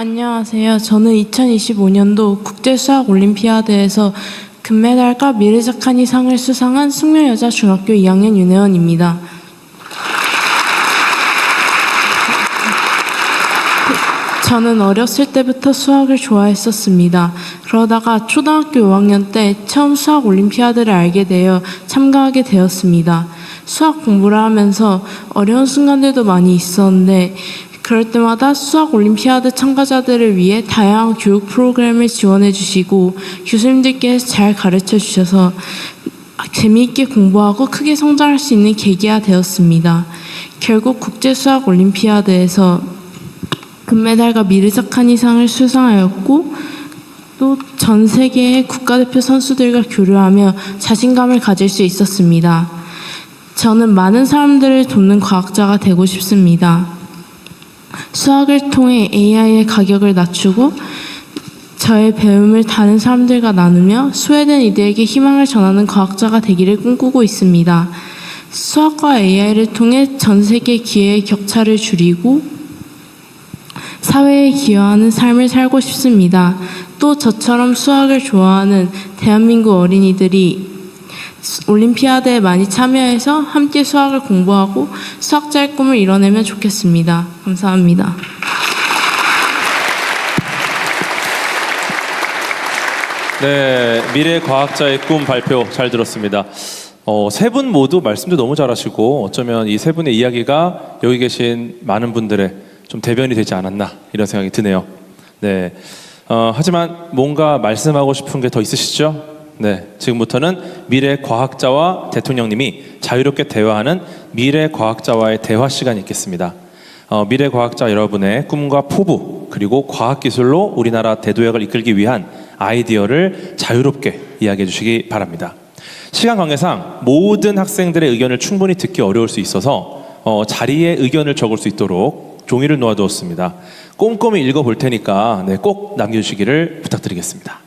안녕하세요. 저는 2025년도 국제수학올림피아드에서 금메달과 미르자카니 상을 수상한 숙명여자 중학교 2학년 윤혜원입니다. 저는 어렸을 때부터 수학을 좋아했었습니다. 그러다가 초등학교 5학년 때 처음 수학올림피아드를 알게 되어 참가하게 되었습니다. 수학 공부를 하면서 어려운 순간들도 많이 있었는데 그럴 때마다 수학올림피아드 참가자들을 위해 다양한 교육 프로그램을 지원해 주시고 교수님들께서 잘 가르쳐 주셔서 재미있게 공부하고 크게 성장할 수 있는 계기가 되었습니다. 결국 국제수학올림피아드에서 금메달과 미르자카니 상을 수상하였고 또 전 세계의 국가대표 선수들과 교류하며 자신감을 가질 수 있었습니다. 저는 많은 사람들을 돕는 과학자가 되고 싶습니다. 수학을 통해 AI의 가격을 낮추고 저의 배움을 다른 사람들과 나누며 소외된 이들에게 희망을 전하는 과학자가 되기를 꿈꾸고 있습니다. 수학과 AI를 통해 전 세계 기회의 격차를 줄이고 사회에 기여하는 삶을 살고 싶습니다. 또 저처럼 수학을 좋아하는 대한민국 어린이들이 올림피아드에 많이 참여해서 함께 수학을 공부하고 수학자의 꿈을 이뤄내면 좋겠습니다. 감사합니다. 네, 미래과학자의 꿈 발표 잘 들었습니다. 세 분 모두 말씀도 너무 잘하시고 어쩌면 이 세 분의 이야기가 여기 계신 많은 분들의 좀 대변이 되지 않았나 이런 생각이 드네요. 네, 하지만 뭔가 말씀하고 싶은 게 더 있으시죠? 네, 지금부터는 미래과학자와 대통령님이 자유롭게 대화하는 미래과학자와의 대화 시간이 있겠습니다. 미래과학자 여러분의 꿈과 포부 그리고 과학기술로 우리나라 대도약을 이끌기 위한 아이디어를 자유롭게 이야기해 주시기 바랍니다. 시간 관계상 모든 학생들의 의견을 충분히 듣기 어려울 수 있어서 자리에 의견을 적을 수 있도록 종이를 놓아두었습니다. 꼼꼼히 읽어볼 테니까 꼭 남겨주시기를 부탁드리겠습니다.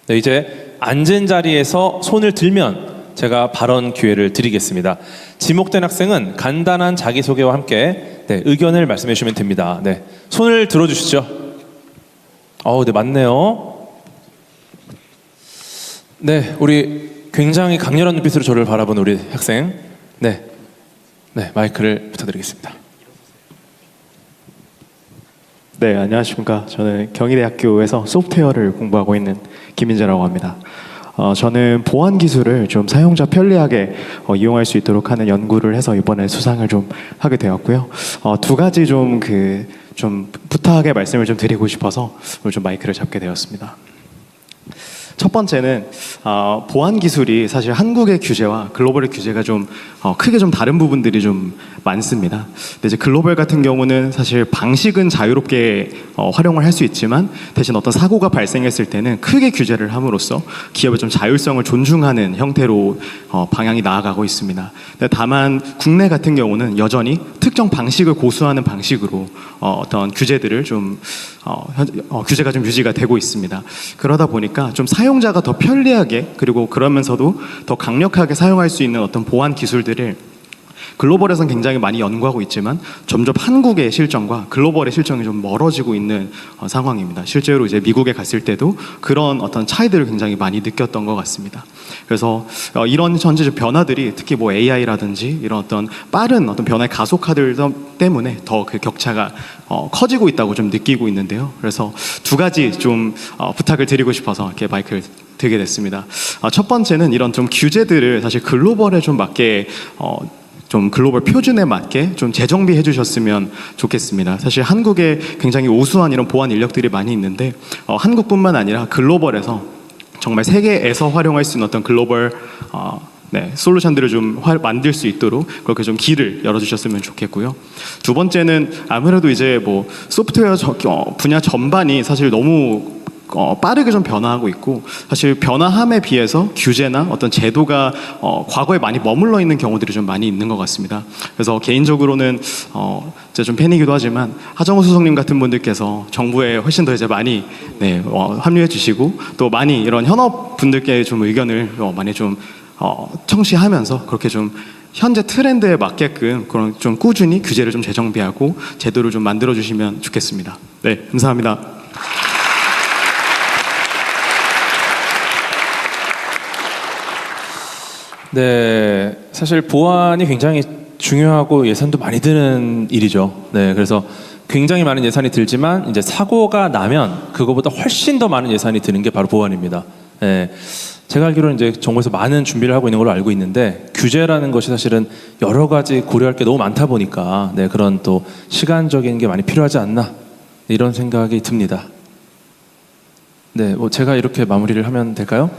네, 이제 앉은 자리에서 손을 들면 제가 발언 기회를 드리겠습니다. 지목된 학생은 간단한 자기소개와 함께 의견을 말씀해 주시면 됩니다. 네, 손을 들어주시죠. 네, 맞네요. 네, 우리 굉장히 강렬한 눈빛으로 저를 바라본 우리 학생. 네, 마이크를 부탁드리겠습니다. 네, 안녕하십니까. 저는 경희대학교에서 소프트웨어를 공부하고 있는 김민재라고 합니다. 저는 보안 기술을 좀 사용자 편리하게 이용할 수 있도록 하는 연구를 해서 이번에 수상을 좀 하게 되었고요. 두 가지 좀 부탁의 말씀을 좀 드리고 싶어서 오늘 좀 마이크를 잡게 되었습니다. 첫 번째는 보안 기술이 사실 한국의 규제와 글로벌의 규제가 좀 크게 좀 다른 부분들이 좀 많습니다. 근데 이제 글로벌 같은 경우는 사실 방식은 자유롭게 활용을 할 수 있지만 대신 어떤 사고가 발생했을 때는 크게 규제를 함으로써 기업의 좀 자율성을 존중하는 형태로 방향이 나아가고 있습니다. 근데 다만 국내 같은 경우는 여전히 특정 방식을 고수하는 방식으로 어떤 규제들을 좀 규제가 좀 유지가 되고 있습니다. 그러다 보니까 좀 사용자가 더 편리하게 그리고 그러면서도 더 강력하게 사용할 수 있는 어떤 보안 기술들을 글로벌에서는 굉장히 많이 연구하고 있지만 점점 한국의 실정과 글로벌의 실정이 좀 멀어지고 있는 상황입니다. 실제로 이제 미국에 갔을 때도 그런 어떤 차이들을 굉장히 많이 느꼈던 것 같습니다. 그래서 이런 현재 변화들이 특히 뭐 AI라든지 이런 어떤 빠른 어떤 변화의 가속화들 때문에 더 그 격차가 커지고 있다고 좀 느끼고 있는데요. 그래서 두 가지 좀 부탁을 드리고 싶어서 이렇게 마이크를 들게 됐습니다. 첫 번째는 이런 좀 규제들을 사실 글로벌에 좀 맞게 좀 글로벌 표준에 맞게 좀 재정비해 주셨으면 좋겠습니다. 사실 한국에 굉장히 우수한 이런 보안 인력들이 많이 있는데 한국뿐만 아니라 글로벌에서 정말 세계에서 활용할 수 있는 어떤 글로벌 솔루션들을 좀 만들 수 있도록 그렇게 좀 길을 열어주셨으면 좋겠고요. 두 번째는 아무래도 이제 뭐 소프트웨어 분야 전반이 사실 너무 빠르게 좀 변화하고 있고 사실 변화함에 비해서 규제나 어떤 제도가 과거에 많이 머물러 있는 경우들이 좀 많이 있는 것 같습니다. 그래서 개인적으로는 제가 좀 팬이기도 하지만 하정우 수석님 같은 분들께서 정부에 훨씬 더 이제 많이 합류해 주시고 또 많이 이런 현업 분들께 좀 의견을 많이 좀 청취하면서 그렇게 좀 현재 트렌드에 맞게끔 그런 좀 꾸준히 규제를 좀 재정비하고 제도를 좀 만들어 주시면 좋겠습니다. 네, 감사합니다. 네, 사실 보안이 굉장히 중요하고 예산도 많이 드는 일이죠. 네, 그래서 굉장히 많은 예산이 들지만 이제 사고가 나면 그거보다 훨씬 더 많은 예산이 드는 게 바로 보안입니다. 네, 제가 알기로는 이제 정부에서 많은 준비를 하고 있는 걸로 알고 있는데 규제라는 것이 사실은 여러 가지 고려할 게 너무 많다 보니까 네, 그런 또 시간적인 게 많이 필요하지 않나 이런 생각이 듭니다. 네, 뭐 제가 이렇게 마무리를 하면 될까요?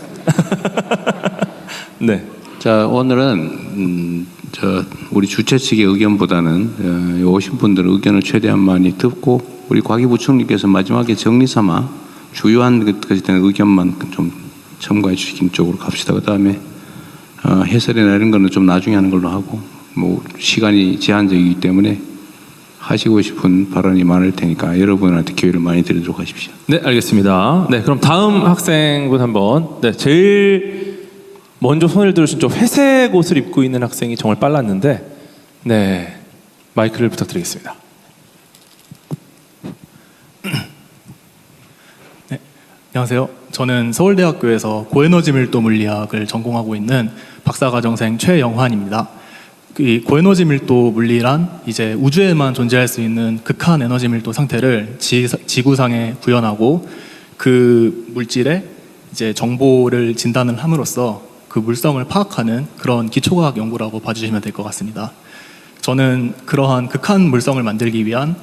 네. 자, 오늘은 우리 주최 측의 의견보다는 오신 분들의 의견을 최대한 많이 듣고 우리 과기부총리께서 마지막에 정리 삼아 주요한 것까지 된 의견만 좀 첨가해 주시는 쪽으로 갑시다. 그다음에 해설이나 이런 거는 좀 나중에 하는 걸로 하고 뭐 시간이 제한적이기 때문에 하시고 싶은 발언이 많을 테니까 여러분한테 기회를 많이 드리도록 하십시오. 네, 알겠습니다. 네, 그럼 다음 학생분 한번. 네, 제일 먼저 손을 들으신 저 회색 옷을 입고 있는 학생이 정말 빨랐는데, 네, 마이크를 부탁드리겠습니다. 네, 안녕하세요. 저는 서울대학교에서 고에너지 밀도 물리학을 전공하고 있는 박사과정생 최영환입니다. 이 고에너지 밀도 물리란 이제 우주에만 존재할 수 있는 극한 에너지 밀도 상태를 지구상에 구현하고 그 물질에 이제 정보를 진단을 함으로써 그 물성을 파악하는 그런 기초과학 연구라고 봐주시면 될 것 같습니다. 저는 그러한 극한 물성을 만들기 위한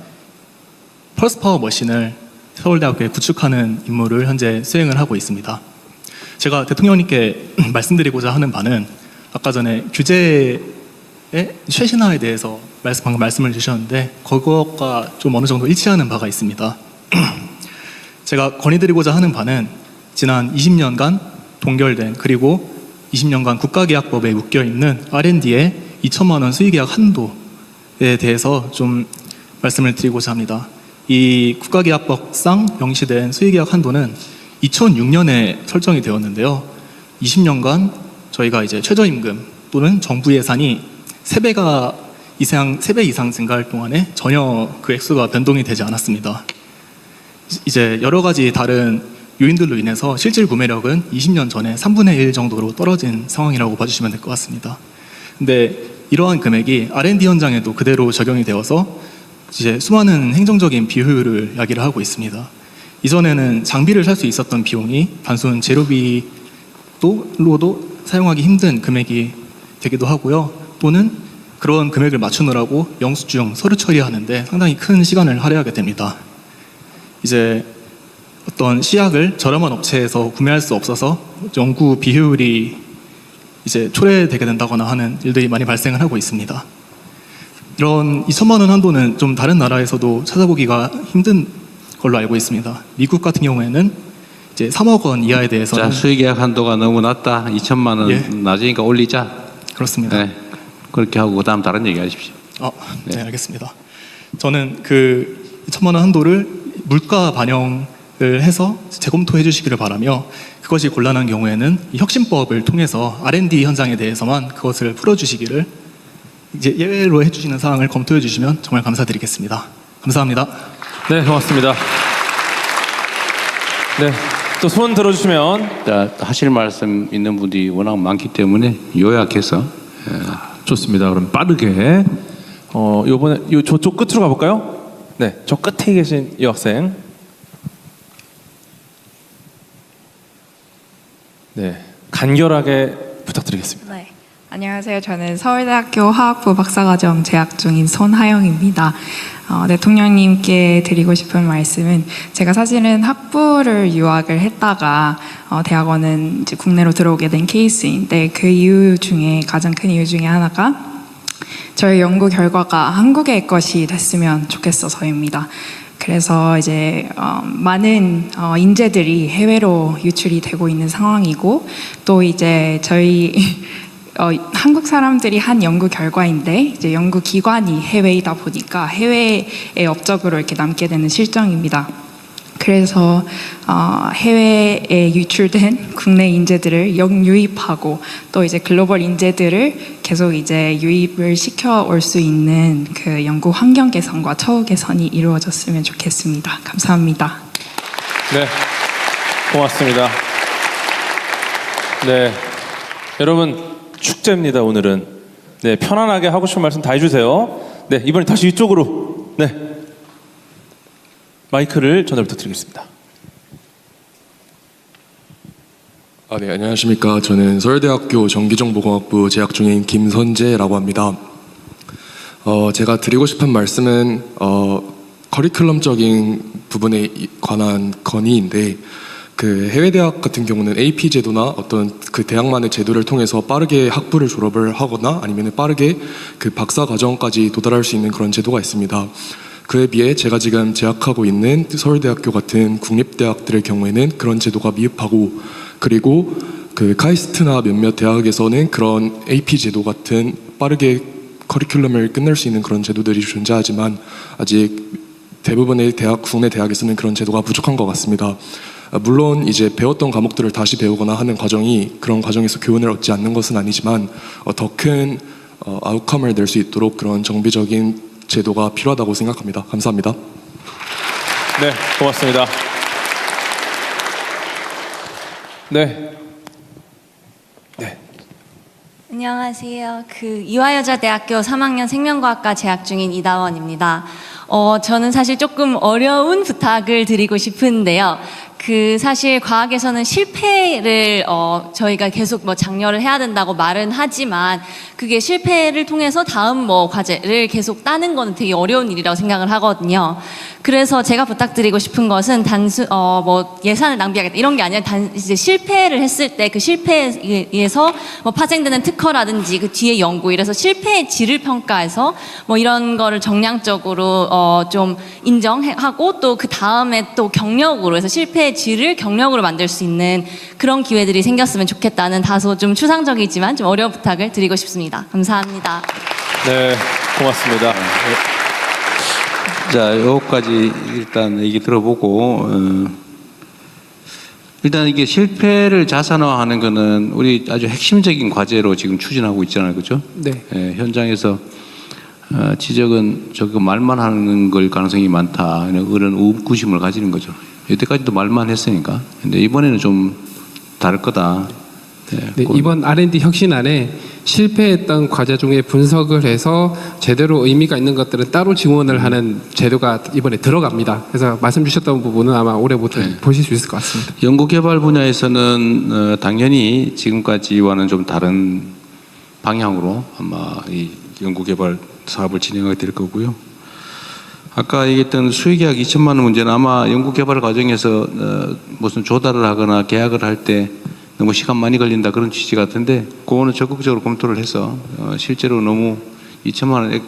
펄스 파워 머신을 서울대학교에 구축하는 임무를 현재 수행을 하고 있습니다. 제가 대통령님께 말씀드리고자 하는 바는 아까 전에 규제의 최신화에 대해서 방금 말씀을 주셨는데 그것과 좀 어느 정도 일치하는 바가 있습니다. 제가 건의드리고자 하는 바는 지난 20년간 동결된 그리고 20년간 국가계약법에 묶여있는 R&D의 2천만 원 수의계약 한도에 대해서 좀 말씀을 드리고자 합니다. 이 국가계약법상 명시된 수의계약 한도는 2006년에 설정이 되었는데요. 20년간 저희가 이제 최저임금 또는 정부 예산이 3배 이상 증가할 동안에 전혀 그 액수가 변동이 되지 않았습니다. 이제 여러 가지 다른 요인들로 인해서 실질 구매력은 20년 전에 3분의 1 정도로 떨어진 상황이라고 봐주시면 될 것 같습니다. 근데 이러한 금액이 R&D 현장에도 그대로 적용이 되어서 이제 수많은 행정적인 비효율을 야기를 하고 있습니다. 이전에는 장비를 살 수 있었던 비용이 단순 재료비로도 사용하기 힘든 금액이 되기도 하고요. 또는 그런 금액을 맞추느라고 영수증, 서류 처리하는데 상당히 큰 시간을 할애하게 됩니다. 이제 어떤 시약을 저렴한 업체에서 구매할 수 없어서 연구 비효율이 이제 초래되게 된다거나 하는 일들이 많이 발생을 하고 있습니다. 이런 2천만 원 한도는 좀 다른 나라에서도 찾아보기가 힘든 걸로 알고 있습니다. 미국 같은 경우에는 이제 3억 원 이하에 대해서는 자, 수의계약 한도가 너무 낮다. 2천만 원 예. 낮으니까 올리자. 그렇습니다. 네, 그렇게 하고 그다음 다른 얘기 하십시오. 네, 알겠습니다. 저는 그 2천만 원 한도를 물가 반영을 해서 재검토해 주시기를 바라며 그것이 곤란한 경우에는 이 혁신법을 통해서 R&D 현장에 대해서만 그것을 풀어주시기를 이제 예외로 해주시는 사항을 검토해 주시면 정말 감사드리겠습니다. 감사합니다. 네, 고맙습니다. 네, 또 손 들어주시면. 자, 하실 말씀 있는 분이 워낙 많기 때문에 요약해서 좋습니다. 그럼 빠르게 요번에 저쪽 끝으로 가볼까요? 네, 저 끝에 계신 이 학생. 네, 간결하게 부탁드리겠습니다. 네, 안녕하세요. 저는 서울대학교 화학부 박사과정 재학 중인 손하영입니다. 대통령님께 드리고 싶은 말씀은 제가 사실은 학부를 유학을 했다가 대학원은 이제 국내로 들어오게 된 케이스인데 그 이유 중에 가장 큰 이유 중에 하나가 저의 연구 결과가 한국의 것이 됐으면 좋겠어서입니다. 그래서 이제 많은 인재들이 해외로 유출이 되고 있는 상황이고 또 이제 저희 한국 사람들이 한 연구 결과인데 이제 연구 기관이 해외이다 보니까 해외의 업적으로 이렇게 남게 되는 실정입니다. 그래서 해외에 유출된 국내 인재들을 역유입하고 또 이제 글로벌 인재들을 계속 이제 유입을 시켜 올 수 있는 그 연구 환경 개선과 처우 개선이 이루어졌으면 좋겠습니다. 감사합니다. 네, 고맙습니다. 네, 여러분 축제입니다. 오늘은 네 편안하게 하고 싶은 말씀 다 해주세요. 네, 이번에 다시 이쪽으로 네 마이크를 전달 부탁드리겠습니다. 네, 안녕하십니까. 저는 서울대학교 전기정보공학부 재학 중인 김선재라고 합니다. 제가 드리고 싶은 말씀은 커리큘럼적인 부분에 관한 건의인데, 그 해외 대학 같은 경우는 AP 제도나 어떤 그 대학만의 제도를 통해서 빠르게 학부를 졸업을 하거나 아니면 빠르게 그 박사 과정까지 도달할 수 있는 그런 제도가 있습니다. 그에 비해 제가 지금 재학하고 있는 서울대학교 같은 국립대학들의 경우에는 그런 제도가 미흡하고, 그리고 그 카이스트나 몇몇 대학에서는 그런 AP 제도 같은 빠르게 커리큘럼을 끝낼 수 있는 그런 제도들이 존재하지만 아직 대부분의 국내 대학에서는 그런 제도가 부족한 것 같습니다. 물론 이제 배웠던 과목들을 다시 배우거나 하는 과정이 그런 과정에서 교훈을 얻지 않는 것은 아니지만 더 큰 아웃컴을 낼 수 있도록 그런 정비적인 제도가 필요하다고 생각합니다. 감사합니다. 네, 고맙습니다. 네. 안녕하세요. 이화여자대학교 3학년 생명과학과 재학 중인 이다원입니다. 저는 사실 조금 어려운 부탁을 드리고 싶은데요. 사실 과학에서는 실패를 저희가 계속 장려를 해야 된다고 말은 하지만 그게 실패를 통해서 다음 과제를 계속 따는 거는 되게 어려운 일이라고 생각을 하거든요. 그래서 제가 부탁드리고 싶은 것은 예산을 낭비하겠다 이런 게 아니라 이제 실패를 했을 때 그 실패에 의해서 파생되는 특허라든지 그 뒤에 연구, 이래서 실패의 질을 평가해서 이런 거를 정량적으로 좀 인정하고 또 그 다음에 또 경력으로 해서 실패의 질을 경력으로 만들 수 있는 그런 기회들이 생겼으면 좋겠다는 다소 좀 추상적이지만 좀 어려운 부탁을 드리고 싶습니다. 감사합니다. 네, 고맙습니다. 자, 여기까지 일단 얘기 들어보고 일단 이게 실패를 자산화하는 거는 우리 아주 핵심적인 과제로 지금 추진하고 있잖아요, 그렇죠? 네. 현장에서 지적은 저거 말만 하는 걸 가능성이 많다 이런 의구심을 가지는 거죠. 여태까지도 말만 했으니까. 근데 이번에는 좀 다를 거다. 네, 이번 R&D 혁신안에 실패했던 과제 중에 분석을 해서 제대로 의미가 있는 것들은 따로 지원을 하는 제도가 이번에 들어갑니다. 그래서 말씀 주셨던 부분은 아마 올해부터 보실 수 있을 것 같습니다. 연구개발 분야에서는 당연히 지금까지와는 좀 다른 방향으로 아마 이 연구개발 사업을 진행하게 될 거고요. 아까 얘기했던 수의계약 2천만 원 문제는 아마 연구개발 과정에서 무슨 조달을 하거나 계약을 할 때 너무 시간 많이 걸린다 그런 취지 같은데 그거는 적극적으로 검토를 해서 실제로 너무 2천만 원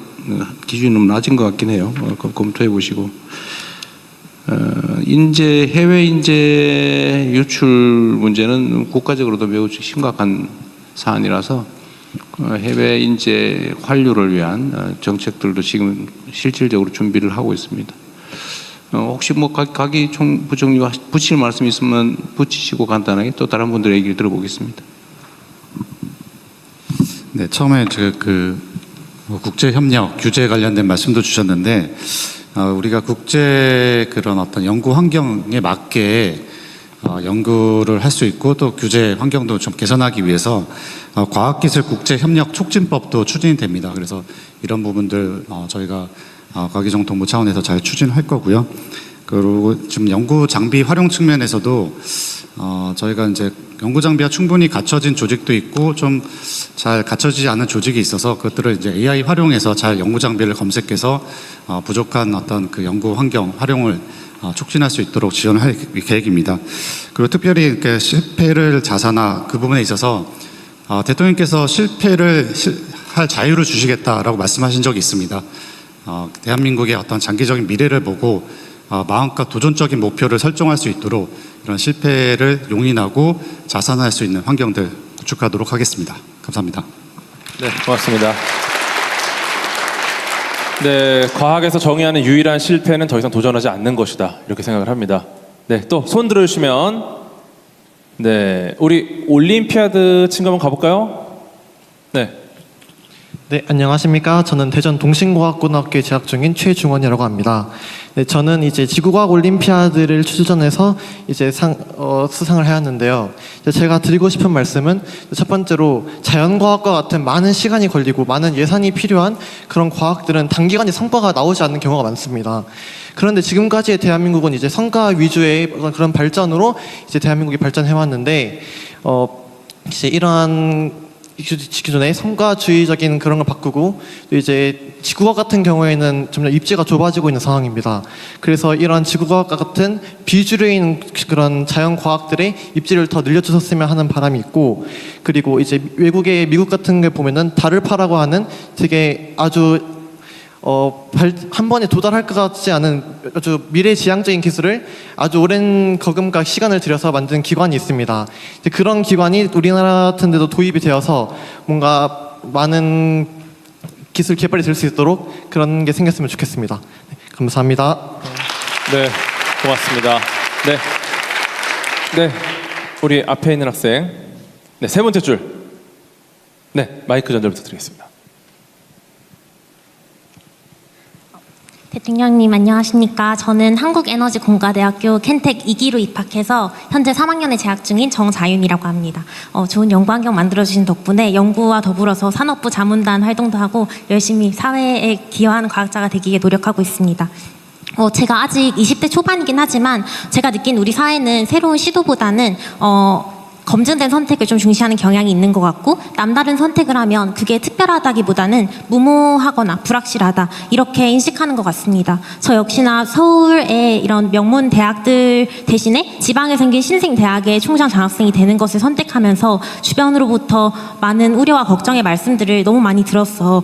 기준이 너무 낮은 것 같긴 해요. 검토해 보시고 해외 인재 유출 문제는 국가적으로도 매우 심각한 사안이라서 해외 인재 환류를 위한 정책들도 지금 실질적으로 준비를 하고 있습니다. 혹시 가기 총부총리가 붙일 말씀 있으면 붙이시고 간단하게 또 다른 분들의 얘기를 들어보겠습니다. 네, 처음에 국제 협력 규제 관련된 말씀도 주셨는데 우리가 국제 그런 어떤 연구 환경에 맞게 연구를 할 수 있고 또 규제 환경도 좀 개선하기 위해서 과학기술 국제협력 촉진법도 추진이 됩니다. 그래서 이런 부분들 저희가 과기정통부 차원에서 잘 추진할 거고요. 그리고 지금 연구 장비 활용 측면에서도 저희가 이제 연구 장비가 충분히 갖춰진 조직도 있고 좀 잘 갖춰지지 않은 조직이 있어서 그것들을 이제 AI 활용해서 잘 연구 장비를 검색해서 부족한 어떤 그 연구 환경 활용을 촉진할 수 있도록 지원할 계획입니다. 그리고 특별히 이렇게 실패를 자산화 그 부분에 있어서 대통령께서 실패를 할 자유를 주시겠다라고 말씀하신 적이 있습니다. 대한민국의 어떤 장기적인 미래를 보고 마음껏 도전적인 목표를 설정할 수 있도록 이런 실패를 용인하고 자산할 수 있는 환경들 구축하도록 하겠습니다. 감사합니다. 네, 고맙습니다. 네, 과학에서 정의하는 유일한 실패는 더 이상 도전하지 않는 것이다. 이렇게 생각을 합니다. 네, 또 손 들어주시면 네, 우리 올림피아드 친구 한번 가볼까요? 네, 네, 안녕하십니까. 저는 대전 동신고학고등학교에 재학 중인 최중원이라고 합니다. 네, 저는 이제 지구과학 올림피아드를 출전해서 이제 수상을 해왔는데요. 제가 드리고 싶은 말씀은 첫 번째로 자연과학과 같은 많은 시간이 걸리고 많은 예산이 필요한 그런 과학들은 단기간에 성과가 나오지 않는 경우가 많습니다. 그런데 지금까지의 대한민국은 이제 성과 위주의 그런 발전으로 이제 대한민국이 발전해왔는데, 이제 이러한 기존에 성과주의적인 그런 걸 바꾸고 또 이제 지구과학 같은 경우에는 점점 입지가 좁아지고 있는 상황입니다. 그래서 이런 지구과학과 같은 비주류인 그런 자연과학들의 입지를 더 늘려주셨으면 하는 바람이 있고, 그리고 이제 외국의 미국 같은 게 보면은 달을파라고 하는 되게 아주 한 번에 도달할 것 같지 않은 아주 미래지향적인 기술을 아주 오랜 거금과 시간을 들여서 만든 기관이 있습니다. 그런 기관이 우리나라 같은 데도 도입이 되어서 뭔가 많은 기술 개발이 될 수 있도록 그런 게 생겼으면 좋겠습니다. 네, 감사합니다. 네, 고맙습니다. 네, 네, 우리 앞에 있는 학생, 네, 세 번째 줄, 네, 마이크 전달 부탁드리겠습니다. 대통령님 안녕하십니까. 저는 한국에너지공과대학교 켄텍 2기로 입학해서 현재 3학년에 재학 중인 정자윤이라고 합니다. 좋은 연구 환경 만들어주신 덕분에 연구와 더불어서 산업부 자문단 활동도 하고 열심히 사회에 기여하는 과학자가 되기 위해 노력하고 있습니다. 제가 아직 20대 초반이긴 하지만 제가 느낀 우리 사회는 새로운 시도보다는 검증된 선택을 좀 중시하는 경향이 있는 것 같고, 남다른 선택을 하면 그게 특별하다기보다는 무모하거나 불확실하다 이렇게 인식하는 것 같습니다. 저 역시나 서울의 이런 명문 대학들 대신에 지방에 생긴 신생 대학의 총장 장학생이 되는 것을 선택하면서 주변으로부터 많은 우려와 걱정의 말씀들을 너무 많이 들었어.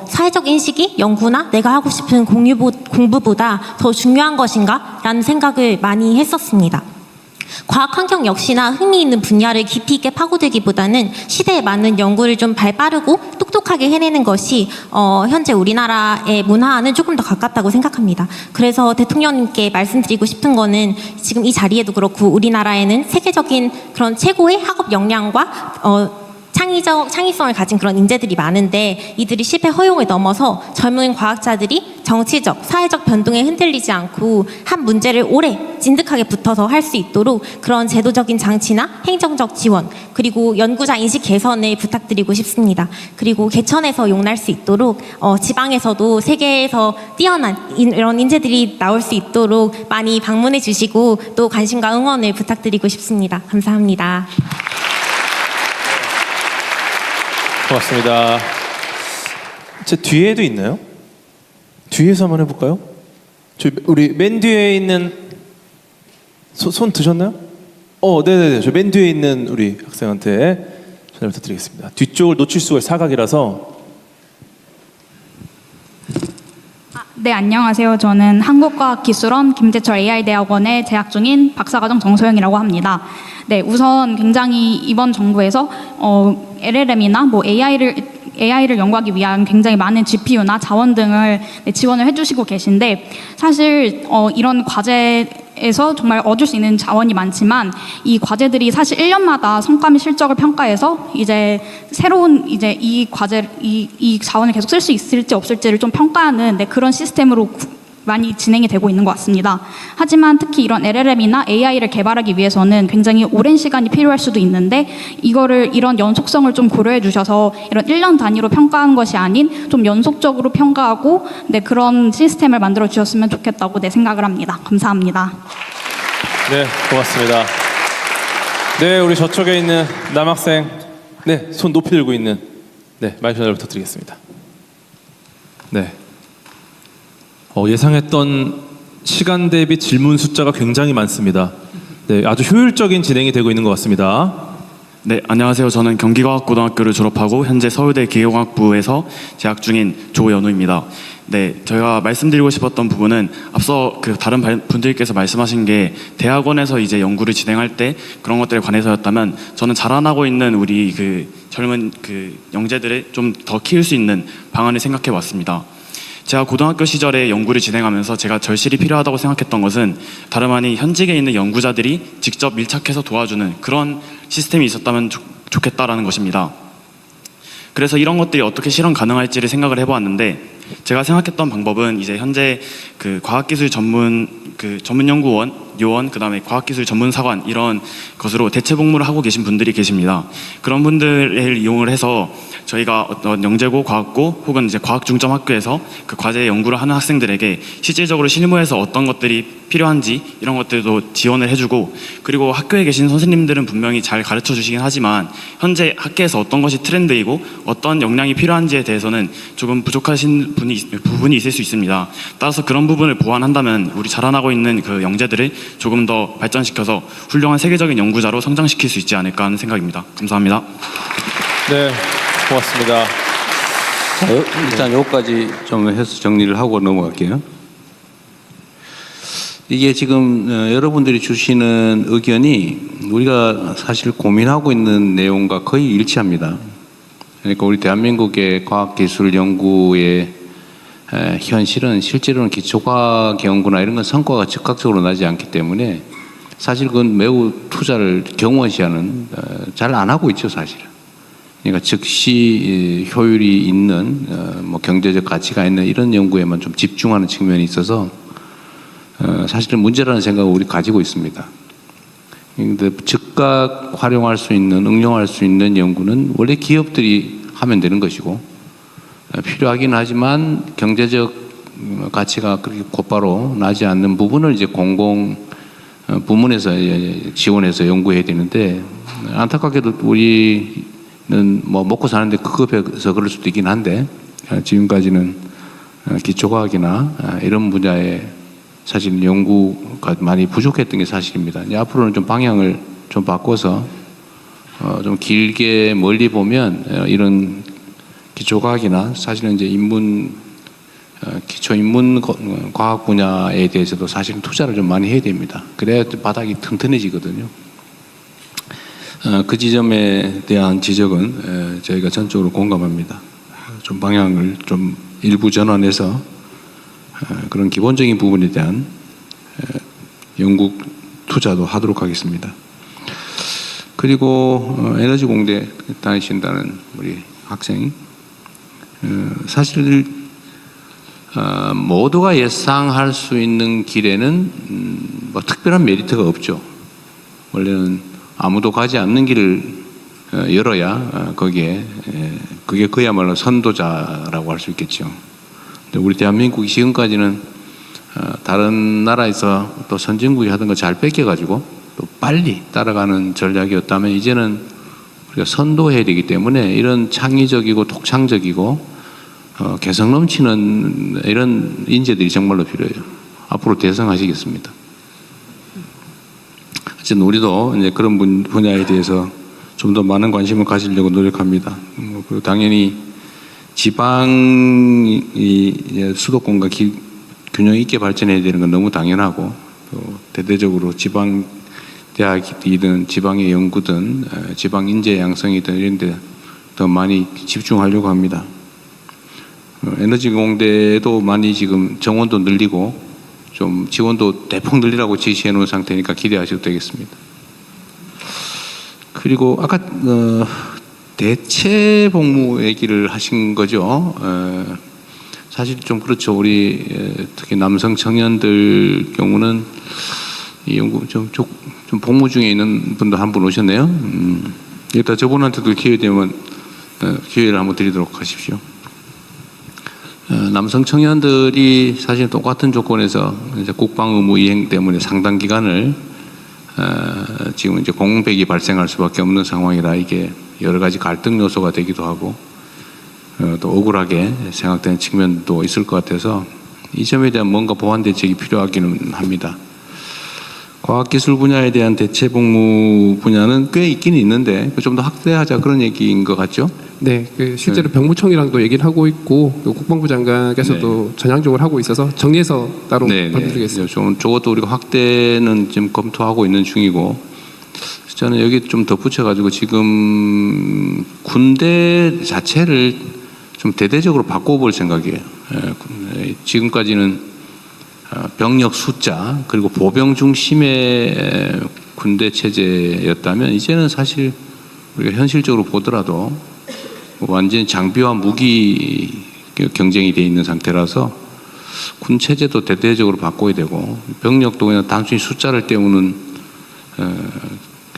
사회적 인식이 연구나 내가 하고 싶은 공부보다 더 중요한 것인가? 라는 생각을 많이 했었습니다. 과학 환경 역시나 흥미있는 분야를 깊이 있게 파고들기보다는 시대에 맞는 연구를 좀 발빠르고 똑똑하게 해내는 것이 현재 우리나라의 문화와는 조금 더 가깝다고 생각합니다. 그래서 대통령님께 말씀드리고 싶은 거는 지금 이 자리에도 그렇고 우리나라에는 세계적인 그런 최고의 학업 역량과 창의성을 가진 그런 인재들이 많은데 이들이 실패 허용을 넘어서 젊은 과학자들이 정치적, 사회적 변동에 흔들리지 않고 한 문제를 오래 진득하게 붙어서 할 수 있도록 그런 제도적인 장치나 행정적 지원, 그리고 연구자 인식 개선을 부탁드리고 싶습니다. 그리고 개천에서 용날 수 있도록 지방에서도 세계에서 뛰어난 이런 인재들이 나올 수 있도록 많이 방문해 주시고 또 관심과 응원을 부탁드리고 싶습니다. 감사합니다. 고맙습니다. 제 뒤에도 있나요? 뒤에서 한번 해볼까요? 우리 맨 뒤에 있는 손 드셨나요? 네네네. 저 맨 뒤에 있는 우리 학생한테 전화 부탁드리겠습니다. 뒤쪽을 놓칠 수가 사각이라서. 네, 안녕하세요. 저는 한국과학기술원 김재철 AI대학원에 재학 중인 박사과정 정소영이라고 합니다. 네, 우선 굉장히 이번 정부에서 LLM이나 뭐 AI를 연구하기 위한 굉장히 많은 GPU나 자원 등을 지원을 해주시고 계신데, 사실 이런 과제에서 정말 얻을 수 있는 자원이 많지만 이 과제들이 사실 1년마다 성과 및 실적을 평가해서 이제 새로운 이제 이 자원을 계속 쓸 수 있을지 없을지를 좀 평가하는 그런 시스템으로 많이 진행이 되고 있는 것 같습니다. 하지만 특히 이런 LLM이나 AI를 개발하기 위해서는 굉장히 오랜 시간이 필요할 수도 있는데 이런 연속성을 좀 고려해 주셔서 이런 1년 단위로 평가하는 것이 아닌 좀 연속적으로 평가하고 그런 시스템을 만들어 주셨으면 좋겠다고 생각을 합니다. 감사합니다. 네, 고맙습니다. 네, 우리 저쪽에 있는 남학생, 네, 손 높이 들고 있는, 네, 마이크 전달 부탁드리겠습니다. 네. 예상했던 시간 대비 질문 숫자가 굉장히 많습니다. 네, 아주 효율적인 진행이 되고 있는 것 같습니다. 네, 안녕하세요. 저는 경기과학고등학교를 졸업하고 현재 서울대 기계공학부에서 재학 중인 조연우입니다. 네, 저희가 말씀드리고 싶었던 부분은 앞서 다른 분들께서 말씀하신 게 대학원에서 이제 연구를 진행할 때 그런 것들에 관해서였다면, 저는 자라나고 있는 우리 젊은 영재들을 좀 더 키울 수 있는 방안을 생각해 왔습니다. 제가 고등학교 시절에 연구를 진행하면서 제가 절실히 필요하다고 생각했던 것은 다름 아닌 현직에 있는 연구자들이 직접 밀착해서 도와주는 그런 시스템이 있었다면 좋겠다라는 것입니다. 그래서 이런 것들이 어떻게 실현 가능할지를 생각을 해보았는데, 제가 생각했던 방법은 이제 현재 그 과학기술 전문 연구원, 요원, 그다음에 과학기술 전문사관 이런 것으로 대체 복무를 하고 계신 분들이 계십니다. 그런 분들을 이용을 해서 저희가 어떤 영재고, 과학고 혹은 이제 과학 중점 학교에서 그 과제 연구를 하는 학생들에게 실질적으로 실무에서 어떤 것들이 필요한지 이런 것들도 지원을 해주고, 그리고 학교에 계신 선생님들은 분명히 잘 가르쳐 주시긴 하지만 현재 학계에서 어떤 것이 트렌드이고 어떤 역량이 필요한지에 대해서는 조금 부족하신 부분이 있을 수 있습니다. 따라서 그런 부분을 보완한다면 우리 자라나고 있는 그 영재들을 조금 더 발전시켜서 훌륭한 세계적인 연구자로 성장시킬 수 있지 않을까 하는 생각입니다. 감사합니다. 네, 고맙습니다. 자, 일단 여기까지 좀 해서 정리를 하고 넘어갈게요. 이게 지금 여러분들이 주시는 의견이 우리가 사실 고민하고 있는 내용과 거의 일치합니다. 그러니까 우리 대한민국의 과학기술 연구의 현실은 실제로는 기초과학 연구나 이런 건 성과가 즉각적으로 나지 않기 때문에 사실 그건 매우 투자를 경원시하는, 잘 안 하고 있죠, 사실. 그러니까 즉시 효율이 있는, 뭐 경제적 가치가 있는 이런 연구에만 좀 집중하는 측면이 있어서 사실은 문제라는 생각을 우리 가지고 있습니다. 그런데 즉각 활용할 수 있는, 응용할 수 있는 연구는 원래 기업들이 하면 되는 것이고, 필요하긴 하지만 경제적 가치가 그렇게 곧바로 나지 않는 부분을 이제 공공 부문에서 지원해서 연구해야 되는데, 안타깝게도 우리는 뭐 먹고 사는데 급급해서 그럴 수도 있긴 한데, 지금까지는 기초과학이나 이런 분야에 사실 연구가 많이 부족했던 게 사실입니다. 이제 앞으로는 좀 방향을 좀 바꿔서 좀 길게 멀리 보면 이런 기초과학이나 사실은 이제 기초 인문 과학 분야에 대해서도 사실은 투자를 좀 많이 해야 됩니다. 그래야 바닥이 튼튼해지거든요. 그 지점에 대한 지적은 저희가 전적으로 공감합니다. 좀 방향을 좀 일부 전환해서 그런 기본적인 부분에 대한 연구 투자도 하도록 하겠습니다. 그리고 에너지 공대 다니신다는 우리 학생, 사실 모두가 예상할 수 있는 길에는 뭐 특별한 메리트가 없죠. 원래는 아무도 가지 않는 길을 열어야 거기에 그게 그야말로 선도자라고 할 수 있겠죠. 근데 우리 대한민국이 지금까지는 다른 나라에서 또 선진국이 하던 거 잘 뺏겨가지고 또 빨리 따라가는 전략이었다면, 이제는 우리가 선도해야 되기 때문에 이런 창의적이고 독창적이고 개성 넘치는 이런 인재들이 정말로 필요해요. 앞으로 대성하시겠습니다. 어쨌든 우리도 이제 그런 분야에 대해서 좀 더 많은 관심을 가지려고 노력합니다. 그리고 당연히 지방이 수도권과 균형 있게 발전해야 되는 건 너무 당연하고, 또 대대적으로 지방 대학이든 지방의 연구든 지방 인재 양성이든 이런 데 더 많이 집중하려고 합니다. 에너지 공대도 많이 지금 정원도 늘리고 좀 지원도 대폭 늘리라고 지시해 놓은 상태니까 기대하셔도 되겠습니다. 그리고 아까 대체 복무 얘기를 하신 거죠. 사실 좀 그렇죠. 우리 특히 남성 청년들 경우는 이 연구 좀 복무 중에 있는 분도 한 분 오셨네요. 일단 저분한테도 기회 되면 기회를 한번 드리도록 하십시오. 남성 청년들이 사실 똑같은 조건에서 이제 국방 의무 이행 때문에 상당 기간을 지금 이제 공백이 발생할 수밖에 없는 상황이라 이게 여러 가지 갈등 요소가 되기도 하고 또 억울하게 생각되는 측면도 있을 것 같아서 이 점에 대한 뭔가 보완 대책이 필요하기는 합니다. 과학기술 분야에 대한 대체 복무 분야는 꽤 있긴 있는데 좀 더 확대하자 그런 얘기인 것 같죠? 네, 실제로 병무청이랑도 얘기를 하고 있고 국방부 장관께서도 전향적으로 하고 있어서 정리해서 따로 말씀드리겠습니다. 좀 저것도 우리가 확대는 지금 검토하고 있는 중이고, 저는 여기 좀 덧붙여가지고 지금 군대 자체를 좀 대대적으로 바꿔볼 생각이에요. 지금까지는 병력 숫자 그리고 보병 중심의 군대 체제였다면 이제는 사실 우리가 현실적으로 보더라도 완전히 장비와 무기 경쟁이 돼 있는 상태라서 군 체제도 대대적으로 바꿔야 되고 병력도 그냥 단순히 숫자를 때우는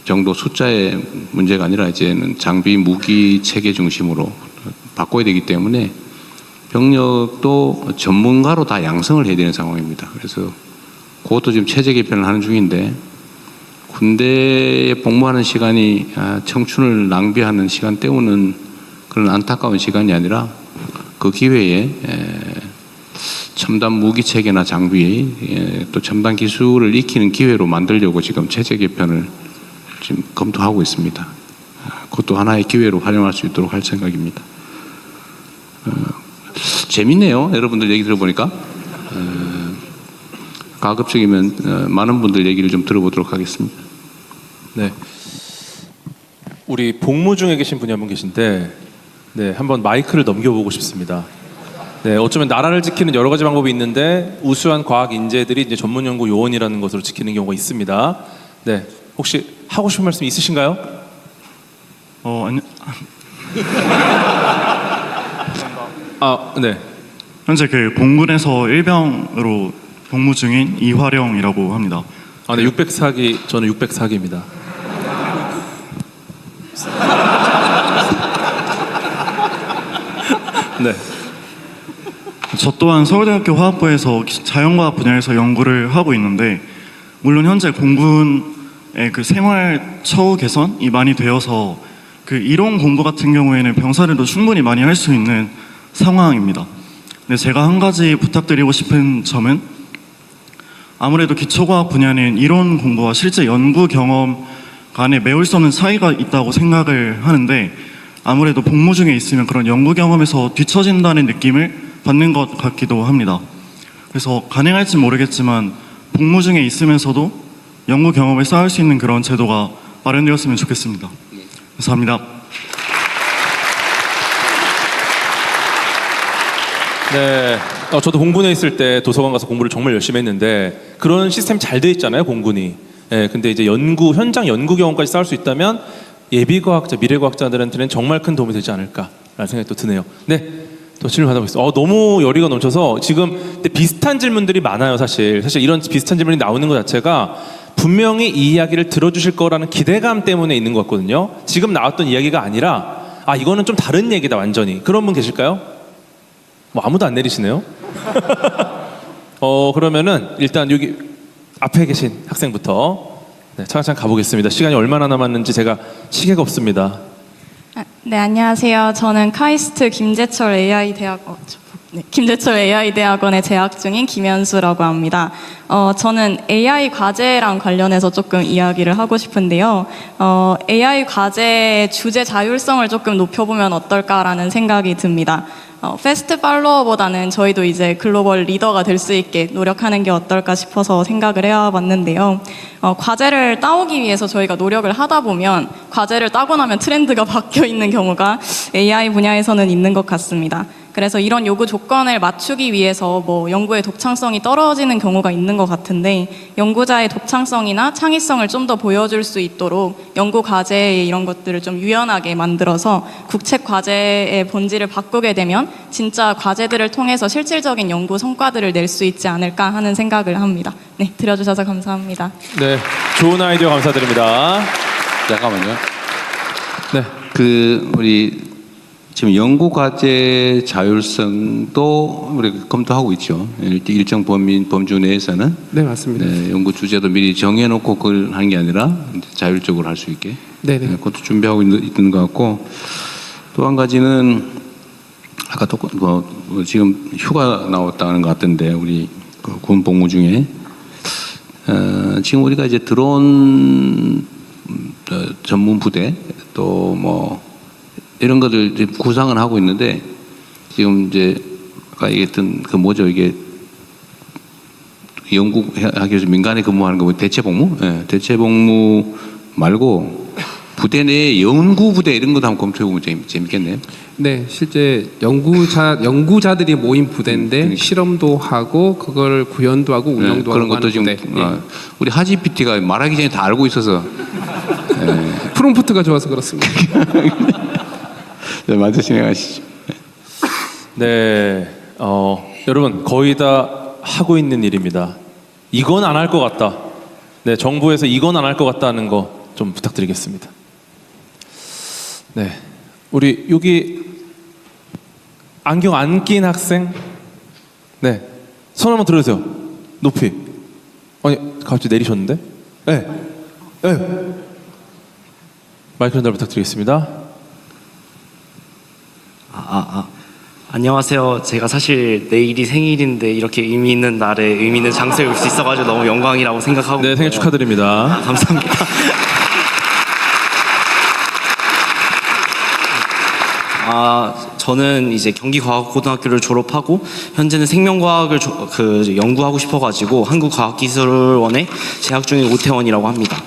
정도 숫자의 문제가 아니라 이제는 장비 무기 체계 중심으로 바꿔야 되기 때문에 병력도 전문가로 다 양성을 해야 되는 상황입니다. 그래서 그것도 지금 체제 개편을 하는 중인데 군대에 복무하는 시간이 청춘을 낭비하는 시간 때우는 그런 안타까운 시간이 아니라 그 기회에 첨단 무기 체계나 장비 또 첨단 기술을 익히는 기회로 만들려고 지금 체제 개편을 지금 검토하고 있습니다. 그것도 하나의 기회로 활용할 수 있도록 할 생각입니다. 재밌네요. 여러분들 얘기 들어보니까 가급적이면 많은 분들 얘기를 좀 들어보도록 하겠습니다. 네, 우리 복무 중에 계신 분이 한 분 계신데 네, 한번 마이크를 넘겨보고 싶습니다. 네, 어쩌면 나라를 지키는 여러 가지 방법이 있는데 우수한 과학 인재들이 이제 전문 연구 요원이라는 것으로 지키는 경우가 있습니다. 네, 혹시 하고 싶은 말씀 있으신가요? 네. 현재 그 공군에서 일병으로 복무 중인 이화령이라고 합니다. 네, 604기 저는 604기입니다. 네. 저 또한 서울대학교 화학부에서 자연과학 분야에서 연구를 하고 있는데 물론 현재 공군의 그 생활 처우 개선이 많이 되어서 그 이론 공부 같은 경우에는 병사들도 충분히 많이 할 수 있는 상황입니다. 근데 제가 한 가지 부탁드리고 싶은 점은 아무래도 기초과학 분야는 이론 공부와 실제 연구 경험 간에 메울 수 없는 차이가 있다고 생각을 하는데 아무래도 복무 중에 있으면 그런 연구 경험에서 뒤처진다는 느낌을 받는 것 같기도 합니다. 그래서 가능할지 모르겠지만 복무 중에 있으면서도 연구 경험을 쌓을 수 있는 그런 제도가 마련되었으면 좋겠습니다. 감사합니다. 네, 저도 공군에 있을 때 도서관 가서 공부를 정말 열심히 했는데 그런 시스템 잘 돼 있잖아요, 공군이. 네, 근데 이제 현장 연구 경험까지 쌓을 수 있다면 예비과학자, 미래과학자들한테는 정말 큰 도움이 되지 않을까라는 생각이 또 드네요. 네, 또 질문 받아보겠습니다. 너무 열의가 넘쳐서 지금 비슷한 질문들이 많아요, 사실 이런 비슷한 질문이 나오는 것 자체가 분명히 이 이야기를 들어주실 거라는 기대감 때문에 있는 것 같거든요. 지금 나왔던 이야기가 아니라 이거는 좀 다른 얘기다 완전히. 그런 분 계실까요? 아무도 안 내리시네요. 그러면은 일단 여기 앞에 계신 학생부터 차근차근 가보겠습니다. 시간이 얼마나 남았는지 제가 시계가 없습니다. 네, 안녕하세요. 저는 카이스트 김제철 AI 대학원에 재학 중인 김현수라고 합니다. 저는 AI 과제랑 관련해서 조금 이야기를 하고 싶은데요. AI 과제의 주제 자율성을 조금 높여보면 어떨까라는 생각이 듭니다. 패스트 팔로워보다는 저희도 이제 글로벌 리더가 될 수 있게 노력하는 게 어떨까 싶어서 생각을 해봤는데요. 과제를 따오기 위해서 저희가 노력을 하다 보면 과제를 따고 나면 트렌드가 바뀌어 있는 경우가 AI 분야에서는 있는 것 같습니다. 그래서 이런 요구 조건을 맞추기 위해서 연구의 독창성이 떨어지는 경우가 있는 것 같은데 연구자의 독창성이나 창의성을 좀 더 보여줄 수 있도록 연구 과제의 이런 것들을 좀 유연하게 만들어서 국책 과제의 본질을 바꾸게 되면 진짜 과제들을 통해서 실질적인 연구 성과들을 낼 수 있지 않을까 하는 생각을 합니다. 네, 들어주셔서 감사합니다. 네, 좋은 아이디어 감사드립니다. 잠깐만요. 네, 우리 지금 연구 과제 자율성도 우리 검토하고 있죠. 일정 범주 내에서는. 네, 맞습니다. 네, 연구 주제도 미리 정해놓고 그걸 하는 게 아니라 자율적으로 할 수 있게. 네, 그것도 준비하고 있는 것 같고 또 한 가지는 아까 또 지금 휴가 나왔다는 것 같던데 우리 군 복무 중에 지금 우리가 이제 드론 전문 부대 또 이런 것들 이제 구상을 하고 있는데 지금 이제 아까 얘기했던 이게 연구하기 위해서 민간에 근무하는 거 대체 복무? 네, 대체 복무 말고 부대 내 연구 부대 이런 것도 한번 검토해 보면 재밌겠네요. 네, 실제 연구자들이 모인 부대인데 실험도 하고 그걸 구현도 하고 운영도 그런 하고 것도 지금 하는 부대. 우리 하지 PT가 말하기 전에 다 알고 있어서 프롬프트가 좋아서 그렇습니다. 네, 먼저 진행하시죠. 네, 여러분 거의 다 하고 있는 일입니다. 이건 안 할 것 같다. 네, 정부에서 이건 안 할 것 같다는 거 좀 부탁드리겠습니다. 네, 우리 여기 안경 안 낀 학생, 네, 손 한번 들어주세요. 높이. 아니, 갑자기 내리셨는데? 네, 네. 마이크 전달 부탁드리겠습니다. 안녕하세요. 제가 사실 내일이 생일인데 이렇게 의미 있는 날에 의미 있는 장소에 올 수 있어가지고 너무 영광이라고 생각하고. 네, 생일 축하드립니다. 감사합니다. 저는 이제 경기과학고등학교를 졸업하고 현재는 생명과학을 연구하고 싶어가지고 한국과학기술원에 재학 중인 오태원이라고 합니다.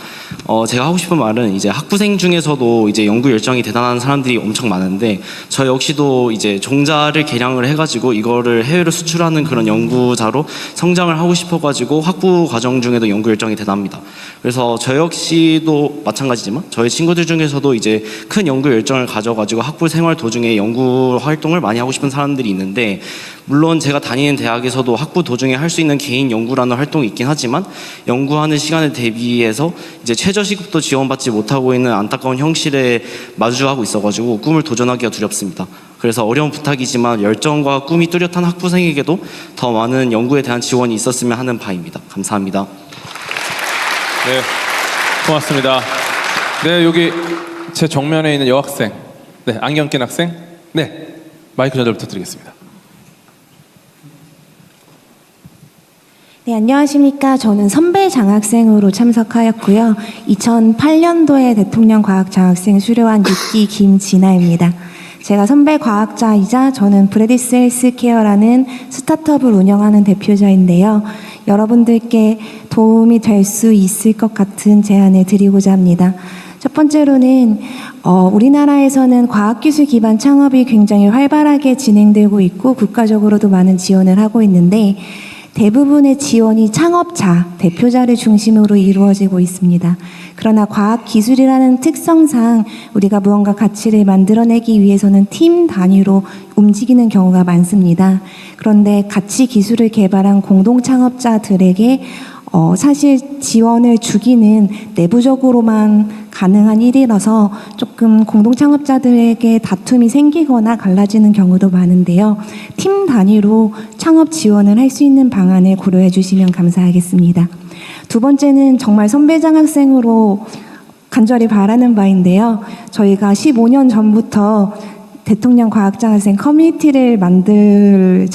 제가 하고 싶은 말은 이제 학부생 중에서도 이제 연구 열정이 대단한 사람들이 엄청 많은데 저 역시도 이제 종자를 개량을 해가지고 이거를 해외로 수출하는 그런 연구자로 성장을 하고 싶어가지고 학부 과정 중에도 연구 열정이 대단합니다. 그래서 저 역시도 마찬가지지만 저희 친구들 중에서도 이제 큰 연구 열정을 가져가지고 학부 생활 도중에 연구 활동을 많이 하고 싶은 사람들이 있는데 물론 제가 다니는 대학에서도 학부 도중에 할 수 있는 개인 연구라는 활동이 있긴 하지만 연구하는 시간에 대비해서 이제 최저시급도 지원받지 못하고 있는 안타까운 현실에 마주하고 있어가지고 꿈을 도전하기가 두렵습니다. 그래서 어려운 부탁이지만 열정과 꿈이 뚜렷한 학부생에게도 더 많은 연구에 대한 지원이 있었으면 하는 바입니다. 감사합니다. 네, 고맙습니다. 네, 여기 제 정면에 있는 여학생, 네, 안경 낀 학생, 네, 마이크 전달 부탁드리겠습니다. 네, 안녕하십니까. 저는 선배 장학생으로 참석하였고요. 2008년도에 대통령 과학장학생 수료한 6기 김진아입니다. 제가 선배 과학자이자 저는 브레디스 헬스케어라는 스타트업을 운영하는 대표자인데요. 여러분들께 도움이 될 수 있을 것 같은 제안을 드리고자 합니다. 첫 번째로는 우리나라에서는 과학기술 기반 창업이 굉장히 활발하게 진행되고 있고 국가적으로도 많은 지원을 하고 있는데 대부분의 지원이 창업자, 대표자를 중심으로 이루어지고 있습니다. 그러나 과학기술이라는 특성상 우리가 무언가 가치를 만들어내기 위해서는 팀 단위로 움직이는 경우가 많습니다. 그런데 가치 기술을 개발한 공동 창업자들에게 사실 지원을 주기는 내부적으로만 가능한 일이라서 조금 공동 창업자들에게 다툼이 생기거나 갈라지는 경우도 많은데요. 팀 단위로 창업 지원을 할 수 있는 방안을 고려해 주시면 감사하겠습니다. 두 번째는 정말 선배 장학생으로 간절히 바라는 바인데요. 저희가 15년 전부터 대통령 과학장학생 커뮤니티를 만들어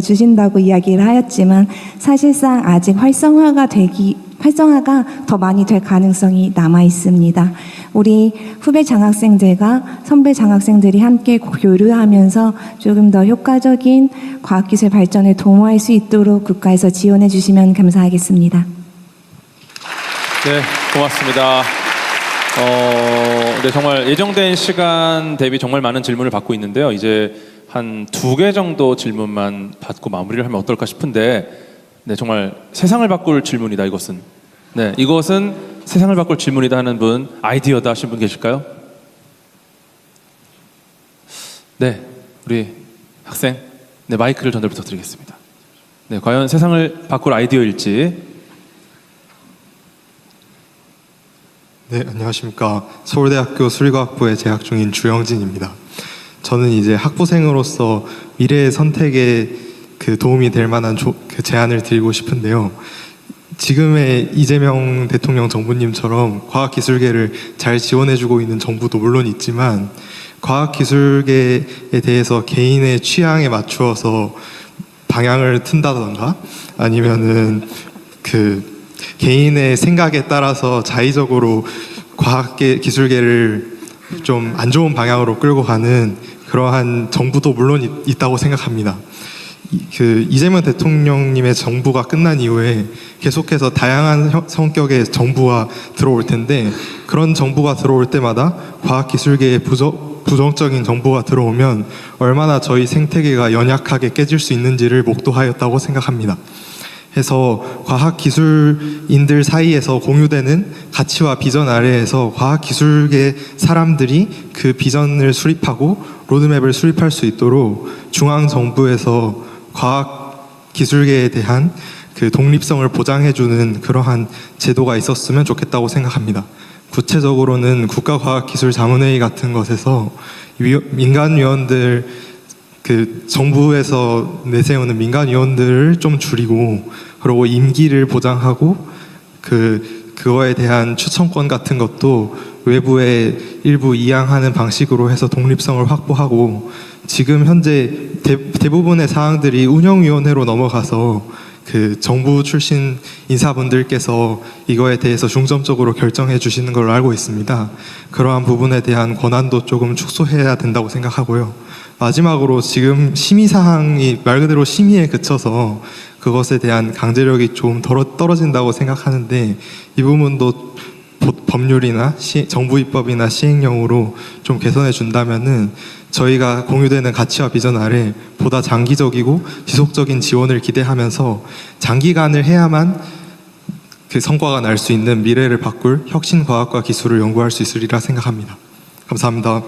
주신다고 이야기를 하였지만 사실상 아직 활성화가 더 많이 될 가능성이 남아 있습니다. 우리 후배 장학생들과 선배 장학생들이 함께 교류하면서 조금 더 효과적인 과학기술 발전을 도모할 수 있도록 국가에서 지원해 주시면 감사하겠습니다. 네, 고맙습니다. 네, 정말 예정된 시간 대비 정말 많은 질문을 받고 있는데요. 이제 한 2개 정도 질문만 받고 마무리를 하면 어떨까 싶은데, 네, 정말 세상을 바꿀 질문이다, 이것은. 네, 이것은 세상을 바꿀 질문이다 하는 분, 아이디어다 하신 분 계실까요? 네, 우리 학생, 네, 마이크를 전달 부탁드리겠습니다. 네, 과연 세상을 바꿀 아이디어일지. 네, 안녕하십니까. 서울대학교 수리과학부에 재학 중인 주영진입니다. 저는 이제 학부생으로서 미래의 선택에 도움이 될 만한 제안을 드리고 싶은데요. 지금의 이재명 대통령 정부님처럼 과학기술계를 잘 지원해주고 있는 정부도 물론 있지만 과학기술계에 대해서 개인의 취향에 맞추어서 방향을 튼다던가 아니면은 개인의 생각에 따라서 자의적으로 과학계, 기술계를 좀 안 좋은 방향으로 끌고 가는 그러한 정부도 물론 있다고 생각합니다. 이재명 대통령님의 정부가 끝난 이후에 계속해서 다양한 성격의 정부가 들어올 텐데 그런 정부가 들어올 때마다 과학기술계에 부정적인 정보가 들어오면 얼마나 저희 생태계가 연약하게 깨질 수 있는지를 목도하였다고 생각합니다. 해서 과학기술인들 사이에서 공유되는 가치와 비전 아래에서 과학기술계 사람들이 그 비전을 수립하고 로드맵을 수립할 수 있도록 중앙정부에서 과학기술계에 대한 그 독립성을 보장해주는 그러한 제도가 있었으면 좋겠다고 생각합니다. 구체적으로는 국가과학기술자문회의 같은 것에서 민간위원들 그 정부에서 내세우는 민간위원들을 좀 줄이고 그리고 임기를 보장하고 그거에 대한 추천권 같은 것도 외부에 일부 이양하는 방식으로 해서 독립성을 확보하고 지금 현재 대부분의 사항들이 운영위원회로 넘어가서 그 정부 출신 인사분들께서 이거에 대해서 중점적으로 결정해 주시는 걸로 알고 있습니다. 그러한 부분에 대한 권한도 조금 축소해야 된다고 생각하고요. 마지막으로 지금 심의사항이 말 그대로 심의에 그쳐서 그것에 대한 강제력이 좀 떨어진다고 생각하는데 이 부분도 법률이나 정부 입법이나 시행령으로 좀 개선해 준다면은 저희가 공유되는 가치와 비전 아래 보다 장기적이고 지속적인 지원을 기대하면서 장기간을 해야만 그 성과가 날 수 있는 미래를 바꿀 혁신 과학과 기술을 연구할 수 있으리라 생각합니다. 감사합니다.